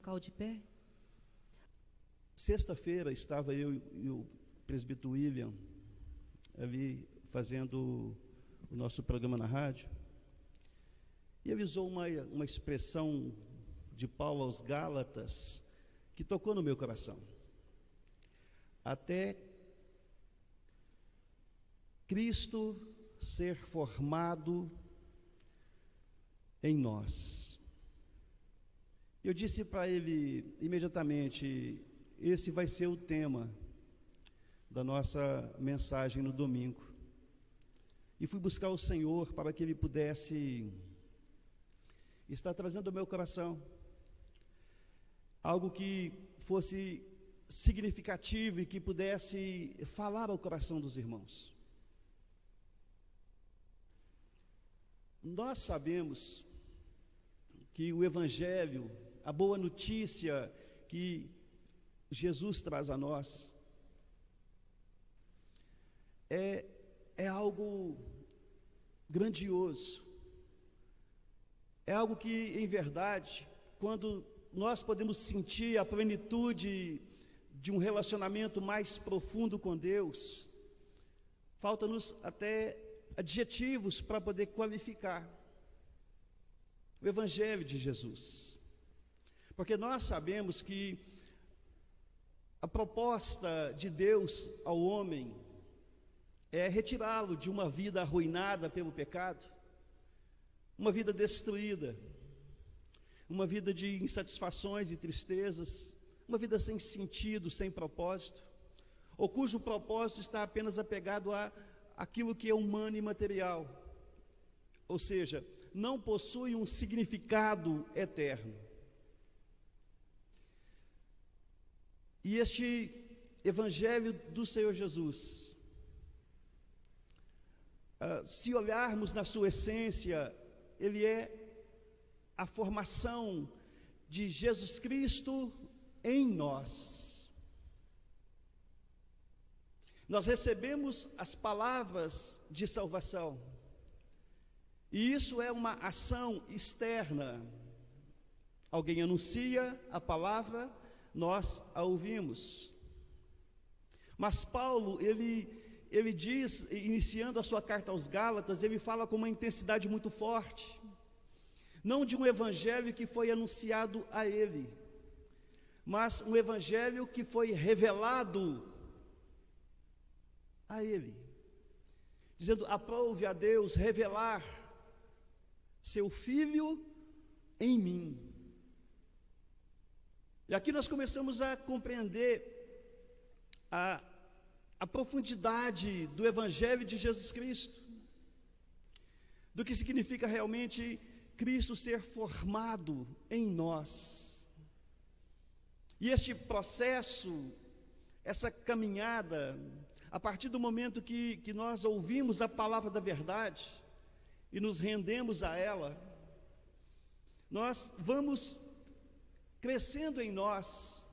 local de pé. Sexta-feira estava eu e o presbítero William ali fazendo o nosso programa na rádio, e avisou uma expressão de Paulo aos Gálatas que tocou no meu coração. Até Cristo ser formado em nós. Eu disse para ele imediatamente: esse vai ser o tema da nossa mensagem no domingo. E fui buscar o Senhor para que Ele pudesse estar trazendo ao meu coração algo que fosse significativo e que pudesse falar ao coração dos irmãos. Nós sabemos que o Evangelho, a boa notícia que Jesus traz a nós, é algo grandioso, é algo que, em verdade, quando nós podemos sentir a plenitude de um relacionamento mais profundo com Deus, falta-nos até adjetivos para poder qualificar o Evangelho de Jesus, porque nós sabemos que a proposta de Deus ao homem é retirá-lo de uma vida arruinada pelo pecado, uma vida destruída, uma vida de insatisfações e tristezas, uma vida sem sentido, sem propósito, ou cujo propósito está apenas apegado àquilo que é humano e material, ou seja, não possui um significado eterno. E este Evangelho do Senhor Jesus, se olharmos na sua essência, ele é a formação de Jesus Cristo em nós. Nós recebemos as palavras de salvação, e isso é uma ação externa. Alguém anuncia a palavra, nós a ouvimos. Mas Paulo, ele diz, iniciando a sua carta aos Gálatas, ele fala com uma intensidade muito forte, não de um evangelho que foi anunciado a ele, mas um evangelho que foi revelado a ele, dizendo: aprove a Deus revelar seu Filho em mim. E aqui nós começamos a compreender a profundidade do Evangelho de Jesus Cristo, do que significa realmente Cristo ser formado em nós. E este processo, essa caminhada, a partir do momento que nós ouvimos a palavra da verdade e nos rendemos a ela, nós vamos crescendo em nós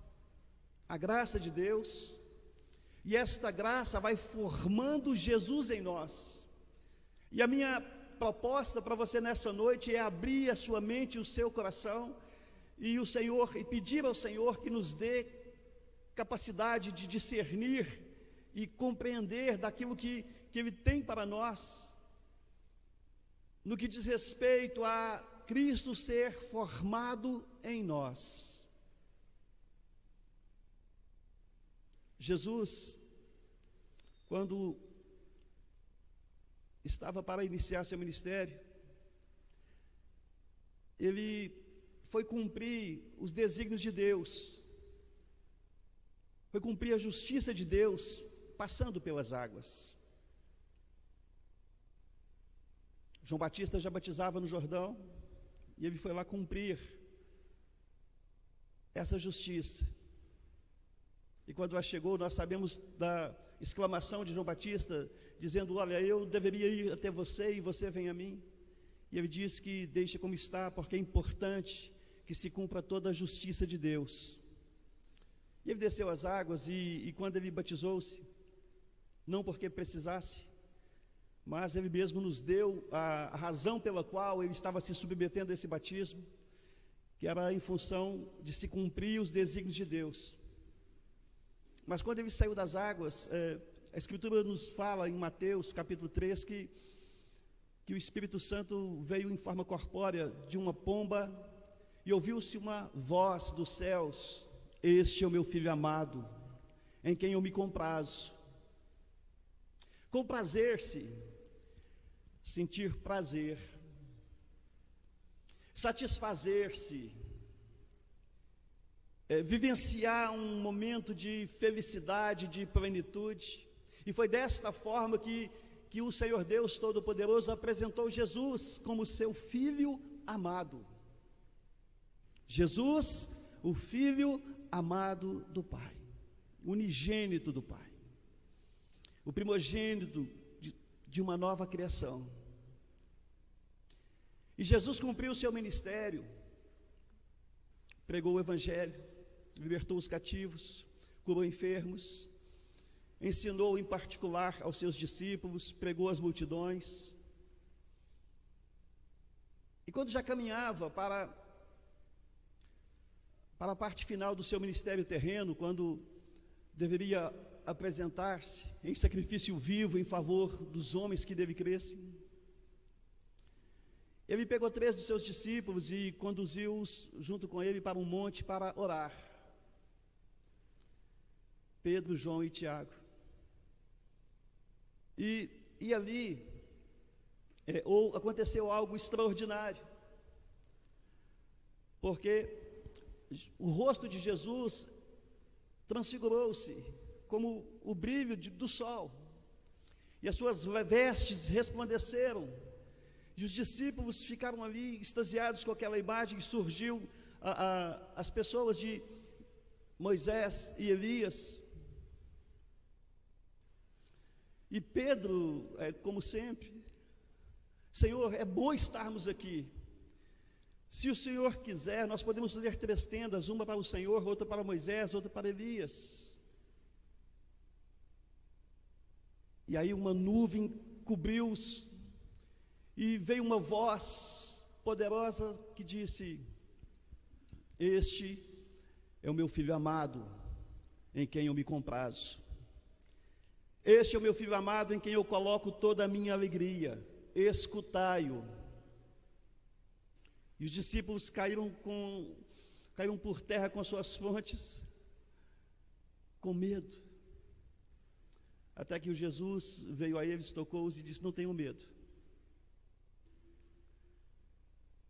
a graça de Deus, e esta graça vai formando Jesus em nós. E a minha proposta para você nessa noite é abrir a sua mente e o seu coração, e pedir ao Senhor que nos dê capacidade de discernir e compreender daquilo que Ele tem para nós, no que diz respeito a Cristo ser formado em nós. Jesus, quando estava para iniciar seu ministério, ele foi cumprir os desígnios de Deus, foi cumprir a justiça de Deus, passando pelas águas. João Batista já batizava no Jordão, e ele foi lá cumprir essa justiça. E quando lá chegou, nós sabemos da exclamação de João Batista, dizendo: olha, eu deveria ir até você e você vem a mim. E ele diz que deixa como está, porque é importante que se cumpra toda a justiça de Deus. E ele desceu as águas, e quando ele batizou-se, não porque precisasse, mas ele mesmo nos deu a razão pela qual ele estava se submetendo a esse batismo. que era em função de se cumprir os desígnios de Deus. Mas quando ele saiu das águas, a Escritura nos fala em Mateus capítulo 3 que o Espírito Santo veio em forma corpórea de uma pomba e ouviu-se uma voz dos céus: este é o meu filho amado, em quem eu me comprazo. Comprazer-se, sentir prazer, satisfazer-se, vivenciar um momento de felicidade, de plenitude. E foi desta forma que o Senhor Deus Todo-Poderoso apresentou Jesus como seu Filho amado. Jesus, o Filho amado do Pai, unigênito do Pai, o primogênito de uma nova criação. E Jesus cumpriu o seu ministério, pregou o Evangelho, libertou os cativos, curou enfermos, ensinou em particular aos seus discípulos, pregou às multidões. E quando já caminhava para a parte final do seu ministério terreno, quando deveria apresentar-se em sacrifício vivo em favor dos homens que dele crescem, ele pegou 3 dos seus discípulos e conduziu-os junto com ele para um monte para orar. Pedro, João e Tiago. E ali aconteceu algo extraordinário, porque o rosto de Jesus transfigurou-se como o brilho do sol, e as suas vestes resplandeceram, e os discípulos ficaram ali extasiados com aquela imagem. Surgiu as pessoas de Moisés e Elias, e Pedro, como sempre: Senhor, é bom estarmos aqui. Se o Senhor quiser, nós podemos fazer 3 tendas, uma para o Senhor, outra para Moisés, outra para Elias. E aí uma nuvem cobriu-os, e veio uma voz poderosa que disse: este é o meu filho amado, em quem eu me comprazo. Este é o meu filho amado, em quem eu coloco toda a minha alegria. Escutai-o. E os discípulos caíram por terra com as suas frontes, com medo. Até que o Jesus veio a eles, tocou-os e disse: não tenham medo.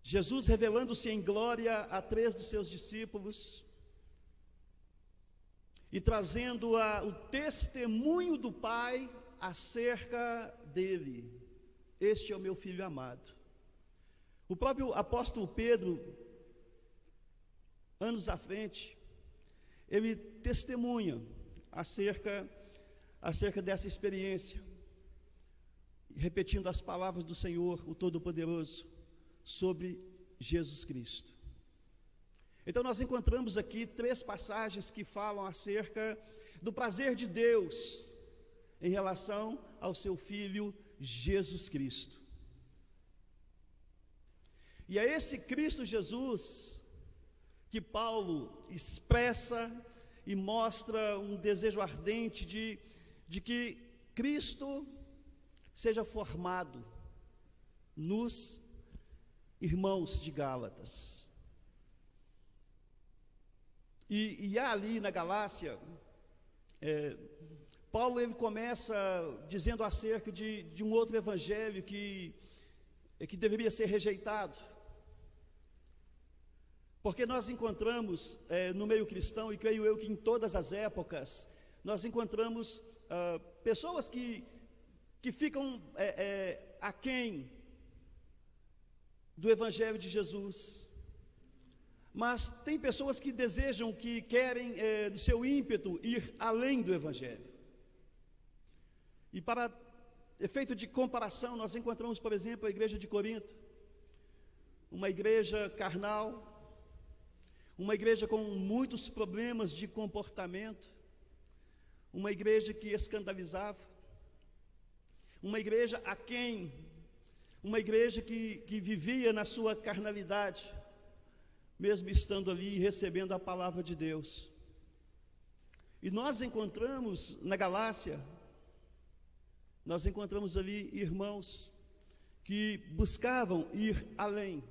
Jesus, revelando-se em glória a 3 dos seus discípulos e trazendo o testemunho do Pai acerca dele: este é o meu filho amado. O próprio apóstolo Pedro, anos à frente, ele testemunha acerca dessa experiência, repetindo as palavras do Senhor, o Todo-Poderoso, sobre Jesus Cristo. Então nós encontramos aqui 3 passagens que falam acerca do prazer de Deus em relação ao seu Filho Jesus Cristo. E é esse Cristo Jesus que Paulo expressa e mostra um desejo ardente de que Cristo seja formado nos irmãos de Gálatas. E há ali na Galácia, Paulo ele começa dizendo acerca de um outro evangelho que deveria ser rejeitado, porque nós encontramos no meio cristão, e creio eu que em todas as épocas, nós encontramos pessoas que ficam aquém do Evangelho de Jesus, mas tem pessoas que desejam, que querem, do seu ímpeto, ir além do Evangelho. E para efeito de comparação, nós encontramos, por exemplo, a igreja de Corinto, uma igreja carnal, uma igreja com muitos problemas de comportamento, uma igreja que escandalizava, uma igreja aquém, uma igreja que vivia na sua carnalidade, mesmo estando ali recebendo a palavra de Deus. E nós encontramos na Galácia, nós encontramos ali irmãos que buscavam ir além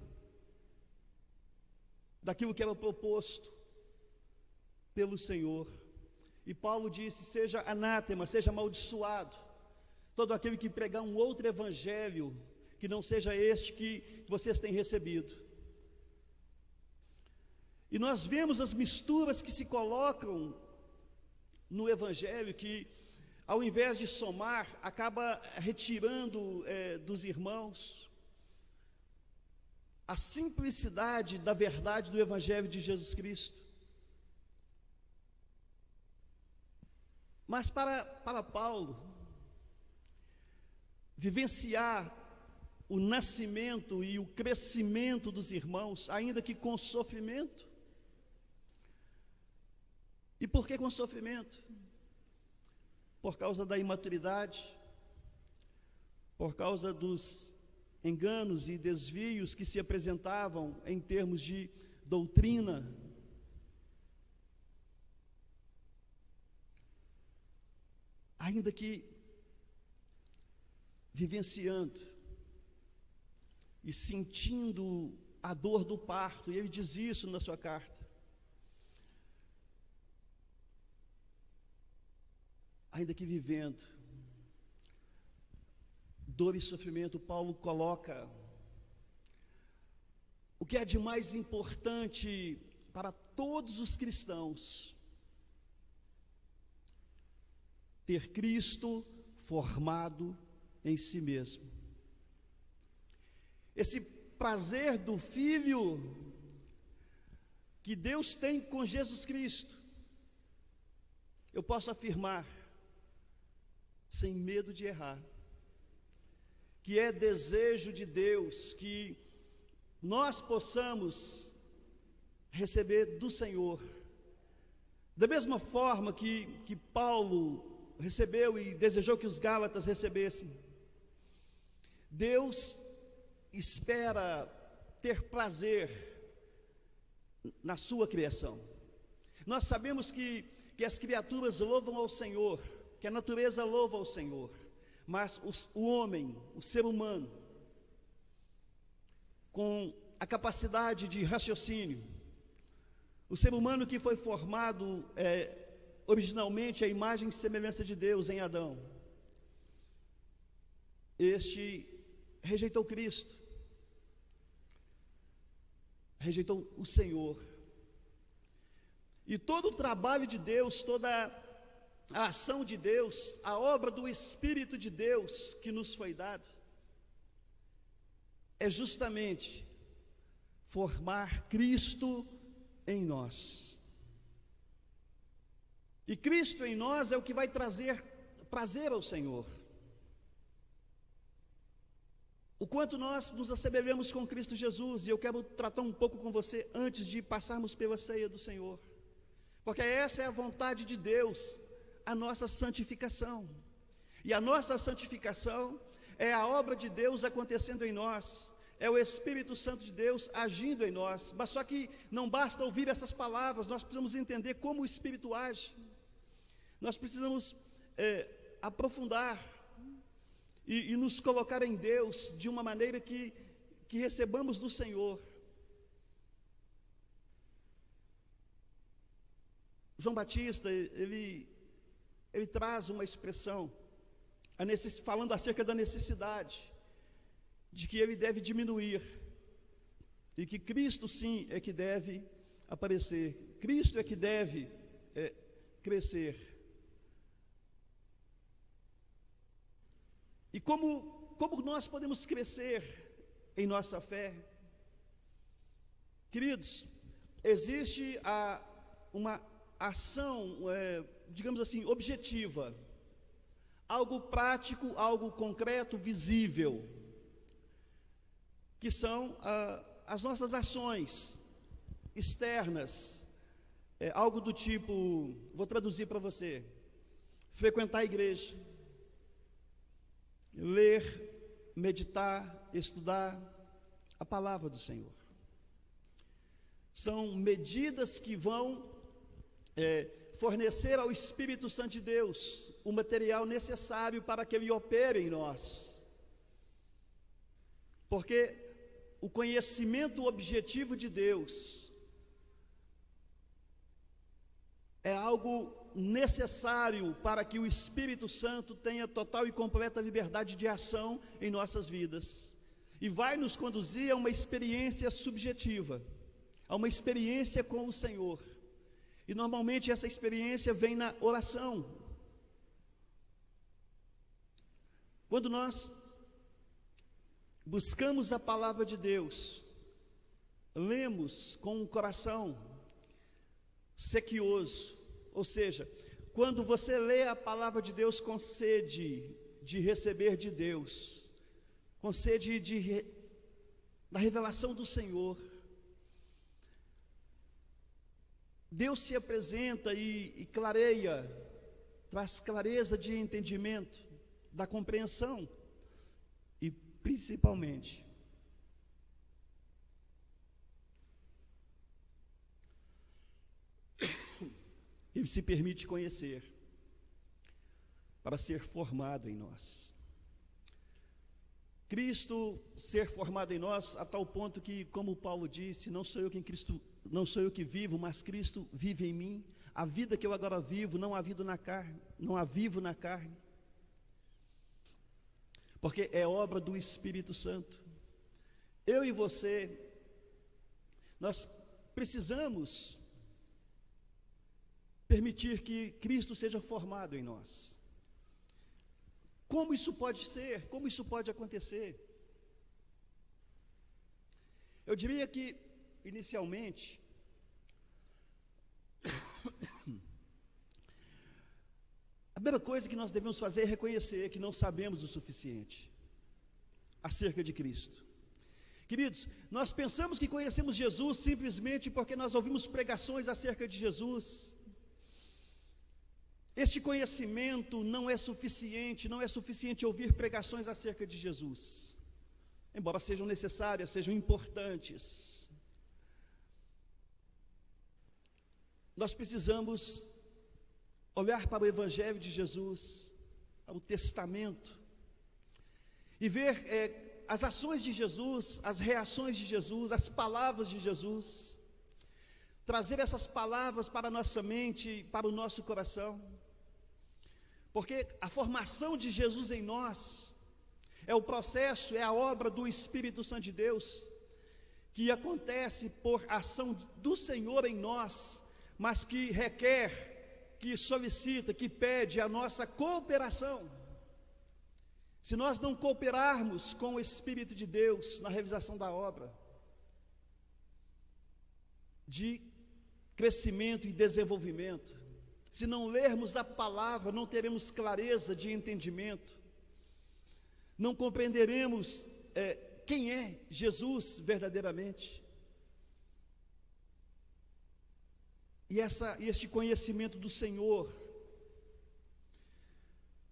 daquilo que era proposto pelo Senhor. E Paulo disse: seja anátema, seja amaldiçoado todo aquele que pregar um outro evangelho que não seja este que vocês têm recebido. E nós vemos as misturas que se colocam no evangelho, que ao invés de somar, acaba retirando dos irmãos a simplicidade da verdade do evangelho de Jesus Cristo. Mas para Paulo, vivenciar o nascimento e o crescimento dos irmãos, ainda que com sofrimento. E por que com sofrimento? Por causa da imaturidade, por causa dos enganos e desvios que se apresentavam em termos de doutrina. Ainda que vivenciando e sentindo a dor do parto, e ele diz isso na sua carta. Ainda que vivendo dor e sofrimento, Paulo coloca o que é de mais importante para todos os cristãos: ter Cristo formado em si mesmo. Esse prazer do Filho que Deus tem com Jesus Cristo, eu posso afirmar, sem medo de errar, que é desejo de Deus que nós possamos receber do Senhor, da mesma forma que Paulo recebeu e desejou que os Gálatas recebessem. Deus espera ter prazer na sua criação. Nós sabemos que as criaturas louvam ao Senhor, que a natureza louva ao Senhor, mas o homem, o ser humano, com a capacidade de raciocínio, o ser humano que foi formado originalmente à imagem e semelhança de Deus em Adão, este rejeitou Cristo, rejeitou o Senhor. E todo o trabalho de Deus, toda a ação de Deus, a obra do Espírito de Deus que nos foi dado, é justamente formar Cristo em nós. E Cristo em nós é o que vai trazer prazer ao Senhor. O quanto nós nos assemelhamos com Cristo Jesus, e eu quero tratar um pouco com você antes de passarmos pela ceia do Senhor, porque essa é a vontade de Deus, a nossa santificação. E a nossa santificação é a obra de Deus acontecendo em nós, é o Espírito Santo de Deus agindo em nós. Mas só que não basta ouvir essas palavras, nós precisamos entender como o Espírito age. Nós precisamos aprofundar e nos colocar em Deus de uma maneira que recebamos do Senhor. João Batista, ele traz uma expressão, falando acerca da necessidade de que ele deve diminuir e que Cristo sim é que deve aparecer, Cristo é que deve crescer. E como nós podemos crescer em nossa fé? Queridos, existe uma ação, digamos assim, objetiva, algo prático, algo concreto, visível, que são as nossas ações externas, algo do tipo, vou traduzir para você: frequentar a igreja, ler, meditar, estudar a palavra do Senhor. São medidas que vão fornecer ao Espírito Santo de Deus o material necessário para que ele opere em nós. Porque o conhecimento objetivo de Deus é algo necessário para que o Espírito Santo tenha total e completa liberdade de ação em nossas vidas. E vai nos conduzir a uma experiência subjetiva, a uma experiência com o Senhor. E normalmente essa experiência vem na oração. Quando nós buscamos a palavra de Deus, lemos com um coração sequioso, ou seja, quando você lê a palavra de Deus com sede de receber de Deus, com sede da revelação do Senhor, Deus se apresenta e clareia, traz clareza de entendimento, da compreensão, e principalmente Ele se permite conhecer para ser formado em nós. Cristo ser formado em nós a tal ponto que, como Paulo disse, não sou eu que vivo, mas Cristo vive em mim. A vida que eu agora vivo, não a vivo na carne, porque é obra do Espírito Santo. Eu e você, nós precisamos permitir que Cristo seja formado em nós. Como isso pode ser? Como isso pode acontecer? Eu diria que, inicialmente, a primeira coisa que nós devemos fazer é reconhecer que não sabemos o suficiente acerca de Cristo. Queridos, nós pensamos que conhecemos Jesus simplesmente porque nós ouvimos pregações acerca de Jesus. Este conhecimento não é suficiente ouvir pregações acerca de Jesus, embora sejam necessárias, sejam importantes. Nós precisamos olhar para o Evangelho de Jesus, para o Testamento, e ver as ações de Jesus, as reações de Jesus, as palavras de Jesus, trazer essas palavras para a nossa mente, para o nosso coração, porque a formação de Jesus em nós é o processo, é a obra do Espírito Santo de Deus, que acontece por ação do Senhor em nós, mas que requer, que solicita, que pede a nossa cooperação. Se nós não cooperarmos com o Espírito de Deus na realização da obra de crescimento e desenvolvimento, se não lermos a palavra, não teremos clareza de entendimento, não compreenderemos quem é Jesus verdadeiramente. E este conhecimento do Senhor,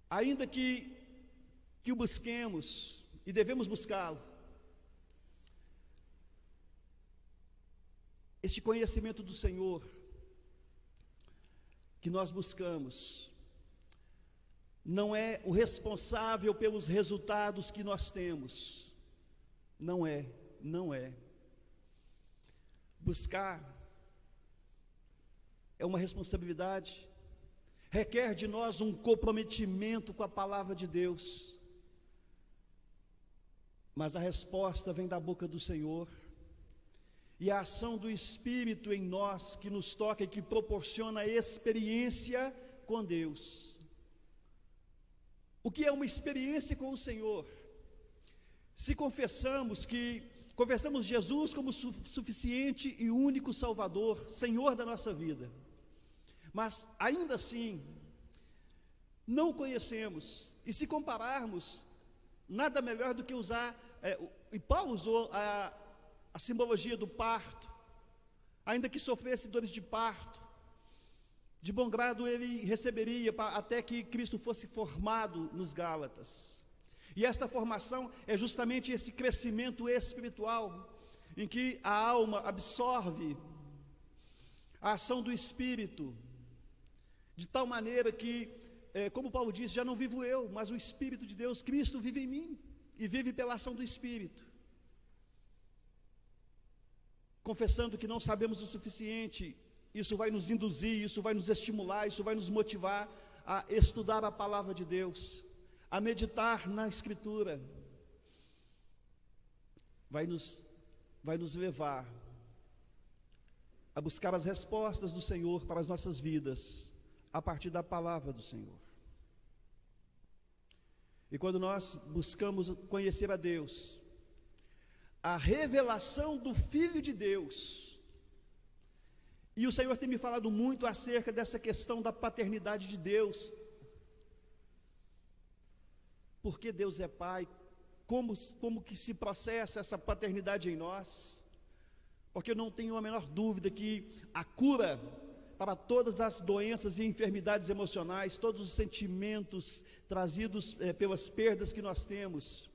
ainda que o busquemos, e devemos buscá-lo, este conhecimento do Senhor que nós buscamos, não é o responsável pelos resultados que nós temos, não é. Buscar é uma responsabilidade, requer de nós um comprometimento com a palavra de Deus, mas a resposta vem da boca do Senhor, e a ação do Espírito em nós, que nos toca e que proporciona a experiência com Deus. O que é uma experiência com o Senhor? Se confessamos Jesus como suficiente e único Salvador, Senhor da nossa vida, mas ainda assim não o conhecemos, e se compararmos, nada melhor do que usar, e Paulo usou a simbologia do parto, ainda que sofresse dores de parto, de bom grado ele receberia até que Cristo fosse formado nos Gálatas. E esta formação é justamente esse crescimento espiritual, em que a alma absorve a ação do Espírito, de tal maneira que, como Paulo disse, já não vivo eu, mas o Espírito de Deus, Cristo, vive em mim, e vive pela ação do Espírito. Confessando que não sabemos o suficiente, isso vai nos induzir, isso vai nos estimular, isso vai nos motivar a estudar a palavra de Deus, a meditar na Escritura, vai nos levar a buscar as respostas do Senhor para as nossas vidas, a partir da palavra do Senhor. E quando nós buscamos conhecer a Deus, a revelação do Filho de Deus, e o Senhor tem me falado muito acerca dessa questão da paternidade de Deus, porque Deus é Pai, como que se processa essa paternidade em nós, porque eu não tenho a menor dúvida que a cura para todas as doenças e enfermidades emocionais, todos os sentimentos trazidos pelas perdas que nós temos,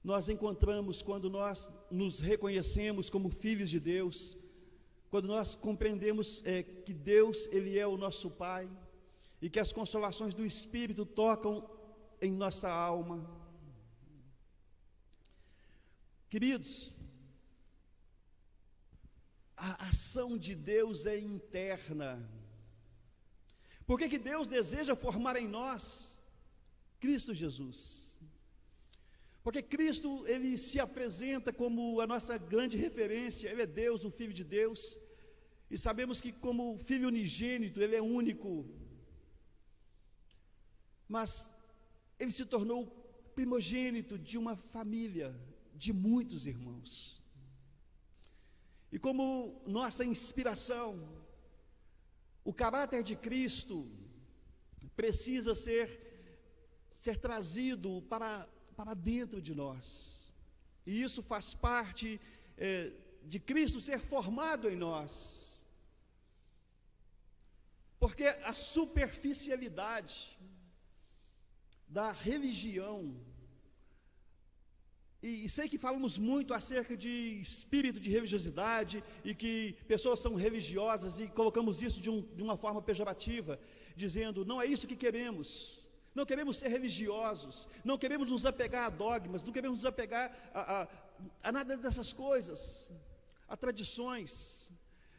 nós encontramos quando nós nos reconhecemos como filhos de Deus, quando nós compreendemos que Deus, Ele é o nosso Pai, e que as consolações do Espírito tocam em nossa alma. Queridos, a ação de Deus é interna. Por que Deus deseja formar em nós Cristo Jesus? Porque Cristo, Ele se apresenta como a nossa grande referência. Ele é Deus, o Filho de Deus, e sabemos que como Filho unigênito, Ele é único, mas Ele se tornou primogênito de uma família, de muitos irmãos, e como nossa inspiração, o caráter de Cristo precisa ser trazido para dentro de nós, e isso faz parte de Cristo ser formado em nós, porque a superficialidade da religião, e sei que falamos muito acerca de espírito de religiosidade, e que pessoas são religiosas, e colocamos isso de uma forma pejorativa, dizendo, não é isso que queremos, não queremos ser religiosos, não queremos nos apegar a dogmas, não queremos nos apegar a nada dessas coisas, a tradições,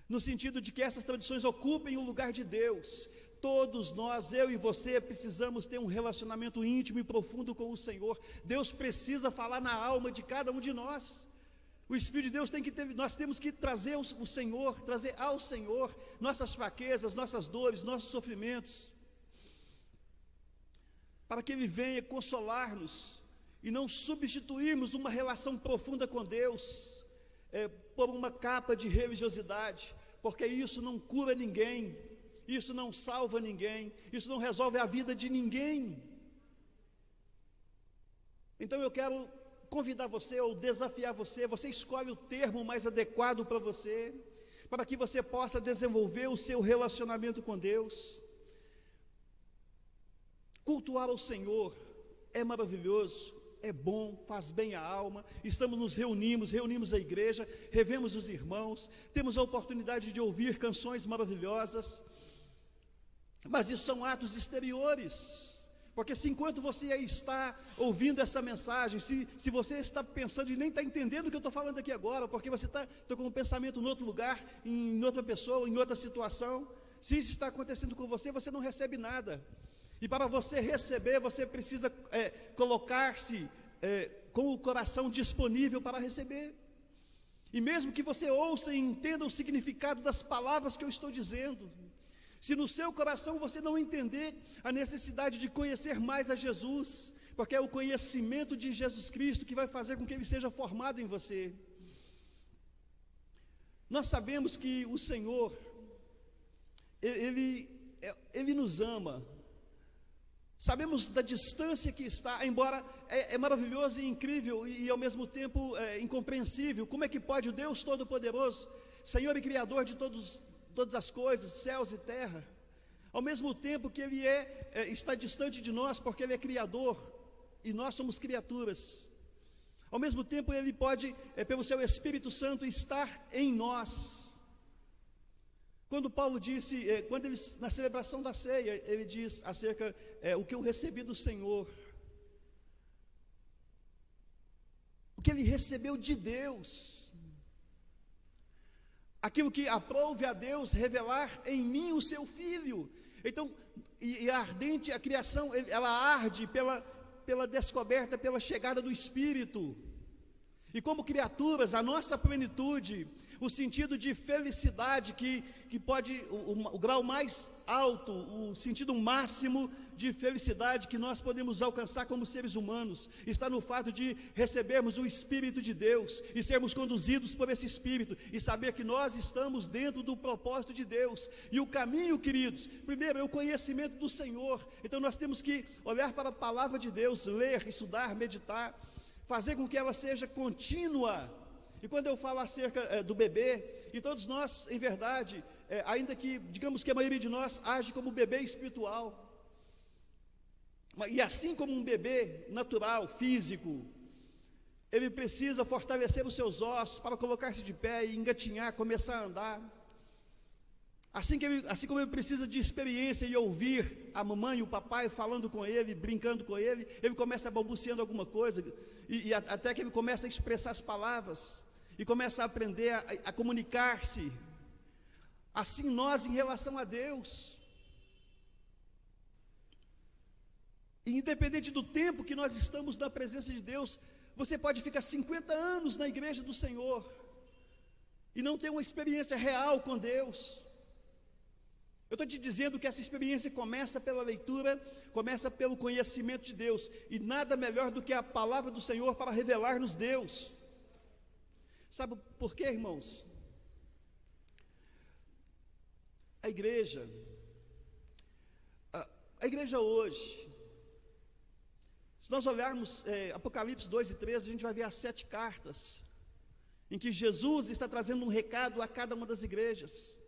no sentido de que essas tradições ocupem o lugar de Deus. Todos nós, eu e você, precisamos ter um relacionamento íntimo e profundo com o Senhor. Deus precisa falar na alma de cada um de nós. O Espírito de Deus nós temos que trazer o Senhor, trazer ao Senhor nossas fraquezas, nossas dores, nossos sofrimentos, para que Ele venha consolar-nos e não substituirmos uma relação profunda com Deus por uma capa de religiosidade, porque isso não cura ninguém, isso não salva ninguém, isso não resolve a vida de ninguém. Então eu quero convidar você, ou desafiar você, você escolhe o termo mais adequado para você, para que você possa desenvolver o seu relacionamento com Deus. Cultuar ao Senhor é maravilhoso, é bom, faz bem à alma. Nos reunimos a igreja, revemos os irmãos, temos a oportunidade de ouvir canções maravilhosas, mas isso são atos exteriores, porque se enquanto você está ouvindo essa mensagem, se você está pensando e nem está entendendo o que eu estou falando aqui agora, porque você está com um pensamento em outro lugar, em outra pessoa, em outra situação, se isso está acontecendo com você, você não recebe nada. E para você receber, você precisa colocar-se com o coração disponível para receber. E mesmo que você ouça e entenda o significado das palavras que eu estou dizendo, se no seu coração você não entender a necessidade de conhecer mais a Jesus, porque é o conhecimento de Jesus Cristo que vai fazer com que Ele seja formado em você. Nós sabemos que o Senhor, Ele nos ama. Sabemos da distância que está, embora é maravilhoso e incrível e ao mesmo tempo incompreensível. Como é que pode o Deus Todo-Poderoso, Senhor e Criador de todas as coisas, céus e terra, ao mesmo tempo que Ele está distante de nós, porque Ele é Criador e nós somos criaturas, ao mesmo tempo Ele pode, pelo Seu Espírito Santo, estar em nós. Quando Paulo disse, na celebração da ceia, ele diz acerca o que eu recebi do Senhor, o que ele recebeu de Deus, aquilo que aprouve a Deus revelar em mim o seu Filho. Então, a criação, ela arde pela descoberta, pela chegada do Espírito. E como criaturas, a nossa plenitude, o sentido de felicidade que pode, o grau mais alto, o sentido máximo de felicidade que nós podemos alcançar como seres humanos, está no fato de recebermos o Espírito de Deus e sermos conduzidos por esse Espírito e saber que nós estamos dentro do propósito de Deus. E o caminho, queridos, primeiro é o conhecimento do Senhor. Então nós temos que olhar para a palavra de Deus, ler, estudar, meditar, fazer com que ela seja contínua. E quando eu falo acerca do bebê, e todos nós, em verdade, ainda que, digamos que a maioria de nós age como bebê espiritual, e assim como um bebê natural, físico, ele precisa fortalecer os seus ossos para colocar-se de pé e engatinhar, começar a andar. Assim como ele precisa de experiência e ouvir a mamãe e o papai falando com ele, brincando com ele, ele começa balbuciando alguma coisa, e até que ele começa a expressar as palavras, e começa a aprender a comunicar-se. Assim nós em relação a Deus, e independente do tempo que nós estamos na presença de Deus, você pode ficar 50 anos na igreja do Senhor, e não ter uma experiência real com Deus. Eu estou te dizendo que essa experiência começa pela leitura, começa pelo conhecimento de Deus, e nada melhor do que a palavra do Senhor para revelar-nos Deus. Sabe por quê, irmãos? A igreja hoje, se nós olharmos Apocalipse 2 e 13, a gente vai ver as 7 cartas, em que Jesus está trazendo um recado a cada uma das igrejas.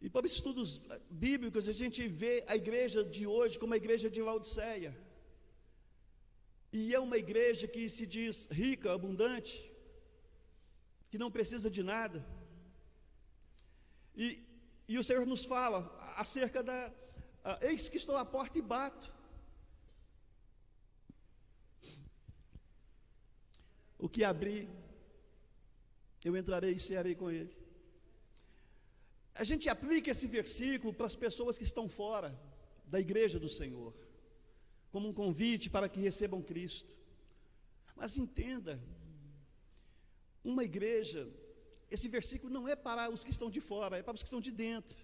E por estudos bíblicos, a gente vê a igreja de hoje como a igreja de Laodiceia. E é uma igreja que se diz rica, abundante, que não precisa de nada. E o Senhor nos fala acerca eis que estou à porta e bato. O que abrir, eu entrarei e cearei com ele. A gente aplica esse versículo para as pessoas que estão fora da igreja do Senhor, como um convite para que recebam Cristo. Mas entenda, uma igreja, esse versículo não é para os que estão de fora, é para os que estão de dentro.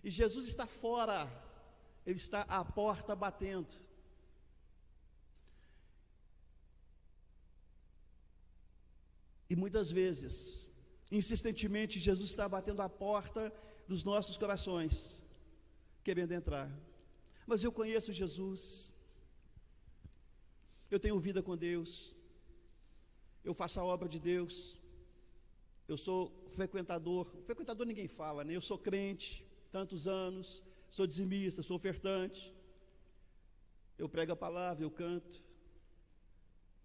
E Jesus está fora, Ele está à porta batendo. E muitas vezes, insistentemente, Jesus está batendo a porta dos nossos corações, querendo entrar. Mas eu conheço Jesus, eu tenho vida com Deus, eu faço a obra de Deus, eu sou frequentador ninguém fala, né? Eu sou crente, tantos anos, sou dizimista, sou ofertante, eu prego a palavra, eu canto,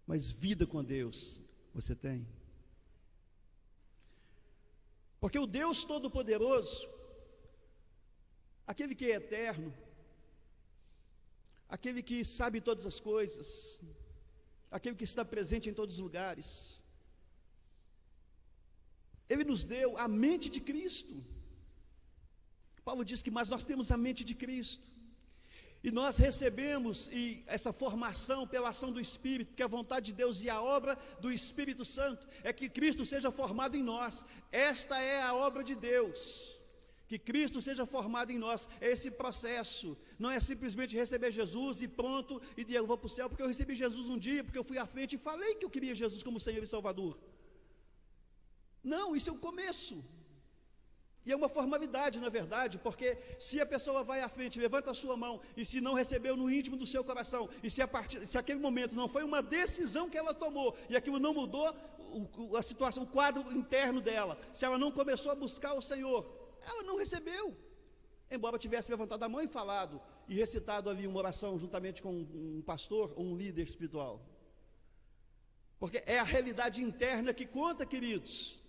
mas vida com Deus você tem? Porque o Deus Todo-Poderoso, aquele que é eterno, aquele que sabe todas as coisas, aquele que está presente em todos os lugares, Ele nos deu a mente de Cristo. Paulo diz que mas nós temos a mente de Cristo, e nós recebemos essa formação pela ação do Espírito, que a vontade de Deus e a obra do Espírito Santo é que Cristo seja formado em nós. Esta é a obra de Deus, que Cristo seja formado em nós. É esse processo, não é simplesmente receber Jesus e pronto, e eu vou para o céu porque eu recebi Jesus um dia, porque eu fui à frente e falei que eu queria Jesus como Senhor e Salvador. Não, isso é o começo. E é uma formalidade, na verdade, porque se a pessoa vai à frente, levanta a sua mão, e se não recebeu no íntimo do seu coração, e se aquele momento não foi uma decisão que ela tomou, e aquilo não mudou a situação, o quadro interno dela, se ela não começou a buscar o Senhor, ela não recebeu, embora tivesse levantado a mão e falado, e recitado ali uma oração juntamente com um pastor ou um líder espiritual. Porque é a realidade interna que conta, queridos.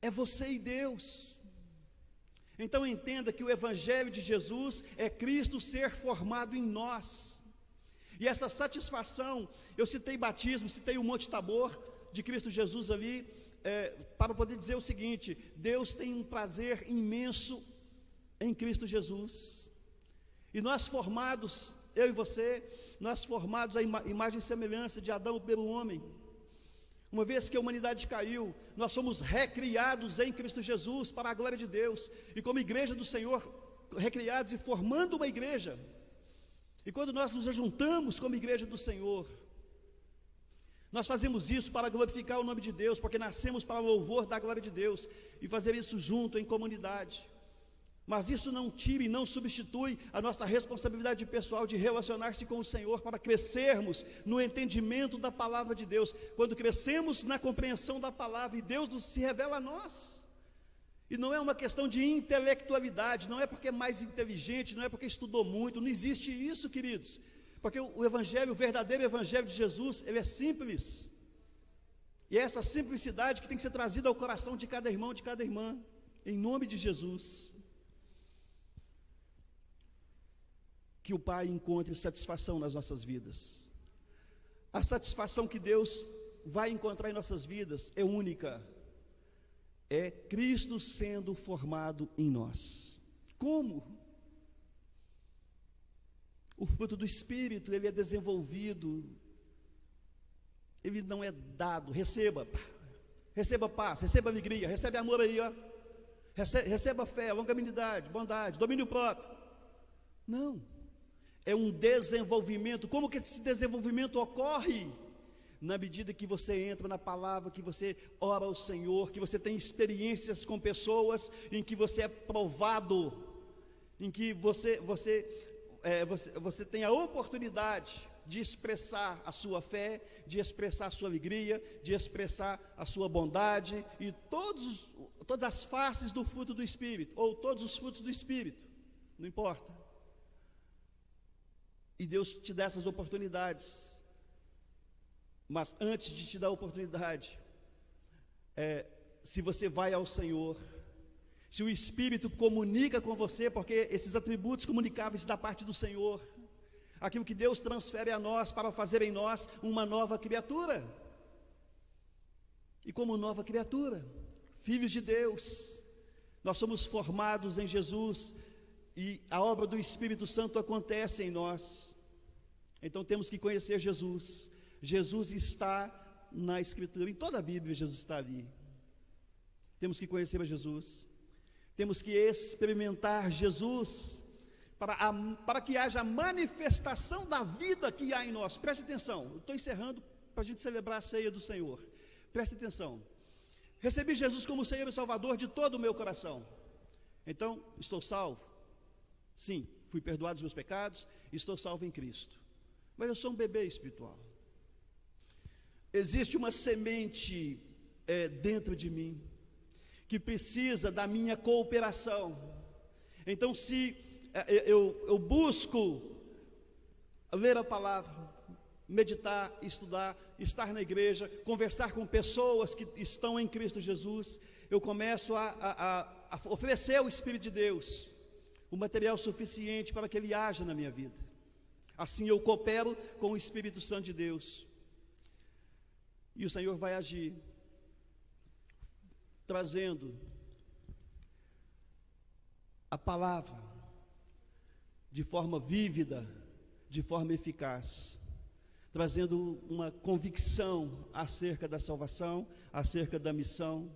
É você e Deus. Então entenda que o Evangelho de Jesus é Cristo ser formado em nós. E essa satisfação, eu citei batismo, citei o Monte Tabor de Cristo Jesus ali, para poder dizer o seguinte: Deus tem um prazer imenso em Cristo Jesus. E nós formados, eu e você, nós formados à imagem e semelhança de Adão pelo homem. Uma vez que a humanidade caiu, nós somos recriados em Cristo Jesus para a glória de Deus, e como igreja do Senhor, recriados e formando uma igreja. E quando nós nos juntamos como igreja do Senhor, nós fazemos isso para glorificar o nome de Deus, porque nascemos para o louvor da glória de Deus, e fazer isso junto em comunidade. Mas isso não tira e não substitui a nossa responsabilidade pessoal de relacionar-se com o Senhor para crescermos no entendimento da palavra de Deus. Quando crescemos na compreensão da palavra e Deus se revela a nós. E não é uma questão de intelectualidade, não é porque é mais inteligente, não é porque estudou muito, não existe isso, queridos. Porque o Evangelho, o verdadeiro Evangelho de Jesus, ele é simples. E é essa simplicidade que tem que ser trazida ao coração de cada irmão, de cada irmã, em nome de Jesus. Que o Pai encontre satisfação nas nossas vidas. A satisfação que Deus vai encontrar em nossas vidas é única. É Cristo sendo formado em nós. Como? O fruto do Espírito, ele é desenvolvido, ele não é dado. Receba paz, receba alegria, recebe amor aí, ó. Receba fé, longanimidade, bondade, domínio próprio. Não. É um desenvolvimento. Como que esse desenvolvimento ocorre? Na medida que você entra na palavra, que você ora ao Senhor, que você tem experiências com pessoas em que você é provado, em que você tem a oportunidade de expressar a sua fé, de expressar a sua alegria, de expressar a sua bondade e todas as faces do fruto do Espírito, ou todos os frutos do Espírito, não importa. E Deus te dá essas oportunidades. Mas antes de te dar a oportunidade, se você vai ao Senhor, se o Espírito comunica com você, porque esses atributos comunicáveis da parte do Senhor, aquilo que Deus transfere a nós para fazer em nós uma nova criatura. E como nova criatura, filhos de Deus, nós somos formados em Jesus, e a obra do Espírito Santo acontece em nós. Então temos que conhecer Jesus. Jesus está na Escritura, em toda a Bíblia Jesus está ali. Temos que conhecer a Jesus, temos que experimentar Jesus, para que haja a manifestação da vida que há em nós. Preste atenção, eu estou encerrando para a gente celebrar a ceia do Senhor. Preste atenção. Recebi Jesus como Senhor e Salvador de todo o meu coração. Então, estou salvo? Sim, fui perdoado dos meus pecados, estou salvo em Cristo. Mas eu sou um bebê espiritual. Existe uma semente dentro de mim, que precisa da minha cooperação. Então, se eu busco ler a palavra, meditar, estudar, estar na igreja, conversar com pessoas que estão em Cristo Jesus, eu começo a oferecer ao Espírito de Deus o material suficiente para que Ele haja na minha vida. Assim eu coopero com o Espírito Santo de Deus, e o Senhor vai agir, trazendo a palavra de forma vívida, de forma eficaz, trazendo uma convicção acerca da salvação, acerca da missão,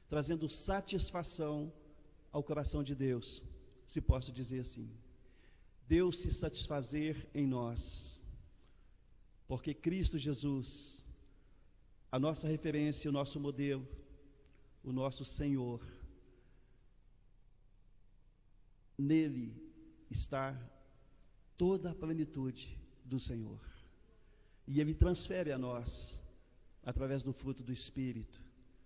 trazendo satisfação ao coração de Deus, se posso dizer assim. Deus se satisfazer em nós, porque Cristo Jesus, a nossa referência, o nosso modelo, o nosso Senhor, nele está toda a plenitude do Senhor, e Ele transfere a nós, através do fruto do Espírito,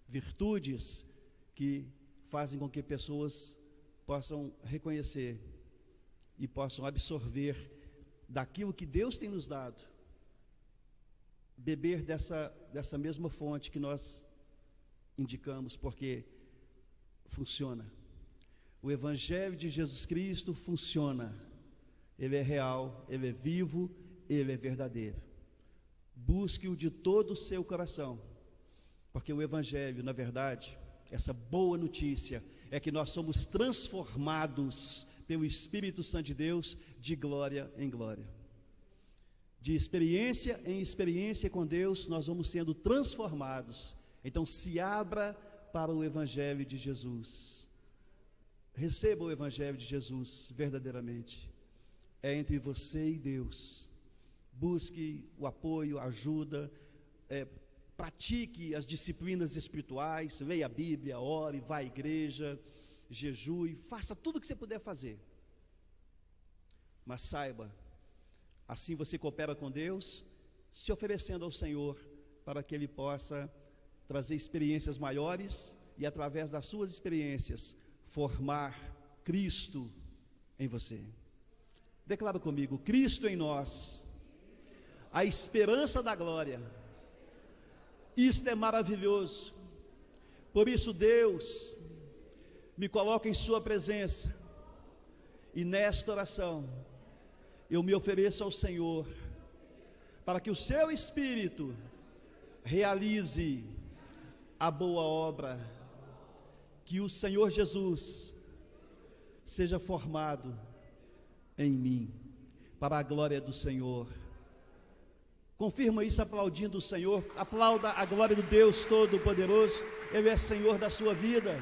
virtudes que fazem com que pessoas possam reconhecer e possam absorver daquilo que Deus tem nos dado, beber dessa mesma fonte que nós indicamos, porque funciona. O Evangelho de Jesus Cristo funciona, ele é real, ele é vivo, ele é verdadeiro. Busque-o de todo o seu coração, porque o Evangelho, na verdade, essa boa notícia é que nós somos transformados pelo Espírito Santo de Deus de glória em glória. De experiência em experiência com Deus, nós vamos sendo transformados. Então se abra para o Evangelho de Jesus. Receba o Evangelho de Jesus verdadeiramente. É entre você e Deus. Busque o apoio, a ajuda, pratique as disciplinas espirituais, leia a Bíblia, ore, vá à igreja, jejue, faça tudo o que você puder fazer. Mas saiba, assim você coopera com Deus, se oferecendo ao Senhor, para que Ele possa trazer experiências maiores e, através das suas experiências, formar Cristo em você. Declara comigo: Cristo em nós, a esperança da glória. Isto é maravilhoso. Por isso Deus me coloca em sua presença, e nesta oração eu me ofereço ao Senhor, para que o seu Espírito realize a boa obra, que o Senhor Jesus seja formado em mim, para a glória do Senhor. Confirma isso aplaudindo o Senhor. Aplauda a glória do Deus Todo-Poderoso. Ele é Senhor da sua vida.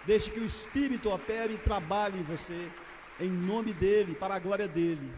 Deixe que o Espírito opere e trabalhe em você, em nome dEle, para a glória dEle.